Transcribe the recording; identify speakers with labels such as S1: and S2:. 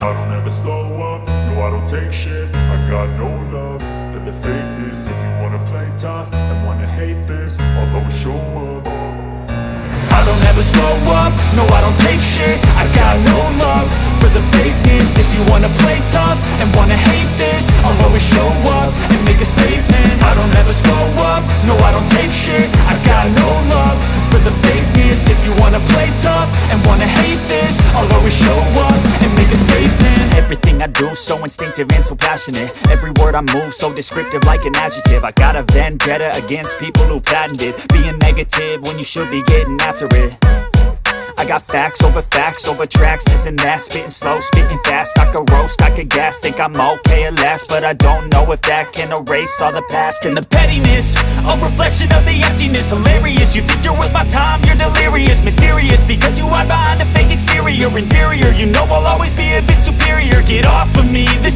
S1: I don't ever slow up, no I don't take shit. I got no love for the fakeness. If you wanna play tough and wanna hate this, I'll always show up.
S2: I don't ever slow up, no I don't take shit. I got no love for the fakeness. If you wanna play tough and wanna hate this, I'll always show up and make a statement. I don't ever slow up, no I don't take shit. I got no love for the fakeness. If you wanna play tough and wanna hate this, I'll always show up and make a statement. Everything I do so instinctive and so passionate. Every word I move so descriptive like an adjective. I got a vendetta against people who patented being negative when you should be getting after it. I got facts over tracks, this and that. Spitting slow, spitting fast, I could roast, I could gas. Think I'm okay at last, but I don't know if that can erase all the past. And the pettiness, a reflection of the emptiness. Hilarious, you think you're worth my time, you're delirious. Mysterious, because you hide behind a fake exterior. Inferior, you know I'll always be a bit superior. Get off of me, this